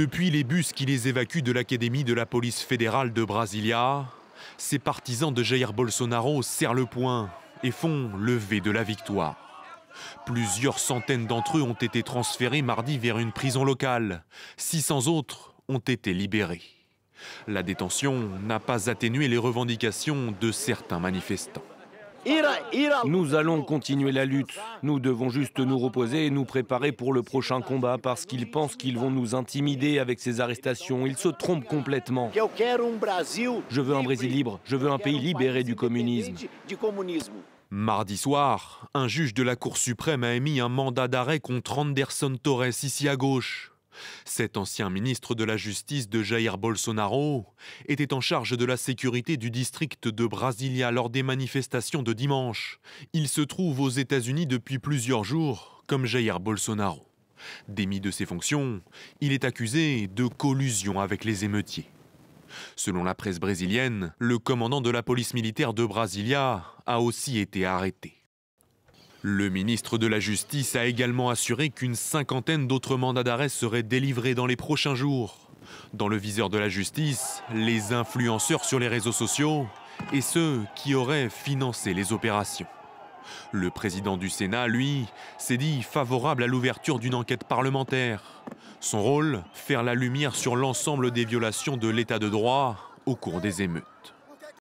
Depuis les bus qui les évacuent de l'académie de la police fédérale de Brasilia, ces partisans de Jair Bolsonaro serrent le poing et font le V de la victoire. Plusieurs centaines d'entre eux ont été transférés mardi vers une prison locale. 600 autres ont été libérés. La détention n'a pas atténué les revendications de certains manifestants. Nous allons continuer la lutte. Nous devons juste nous reposer et nous préparer pour le prochain combat parce qu'ils pensent qu'ils vont nous intimider avec ces arrestations. Ils se trompent complètement. Je veux un Brésil libre. Je veux un pays libéré du communisme. Mardi soir, un juge de la Cour suprême a émis un mandat d'arrêt contre Anderson Torres ici à gauche. Cet ancien ministre de la Justice de Jair Bolsonaro était en charge de la sécurité du district de Brasilia lors des manifestations de dimanche. Il se trouve aux États-Unis depuis plusieurs jours, comme Jair Bolsonaro. Démis de ses fonctions, il est accusé de collusion avec les émeutiers. Selon la presse brésilienne, le commandant de la police militaire de Brasilia a aussi été arrêté. Le ministre de la Justice a également assuré qu'une cinquantaine d'autres mandats d'arrêt seraient délivrés dans les prochains jours. Dans le viseur de la justice, les influenceurs sur les réseaux sociaux et ceux qui auraient financé les opérations. Le président du Sénat, lui, s'est dit favorable à l'ouverture d'une enquête parlementaire. Son rôle, faire la lumière sur l'ensemble des violations de l'état de droit au cours des émeutes.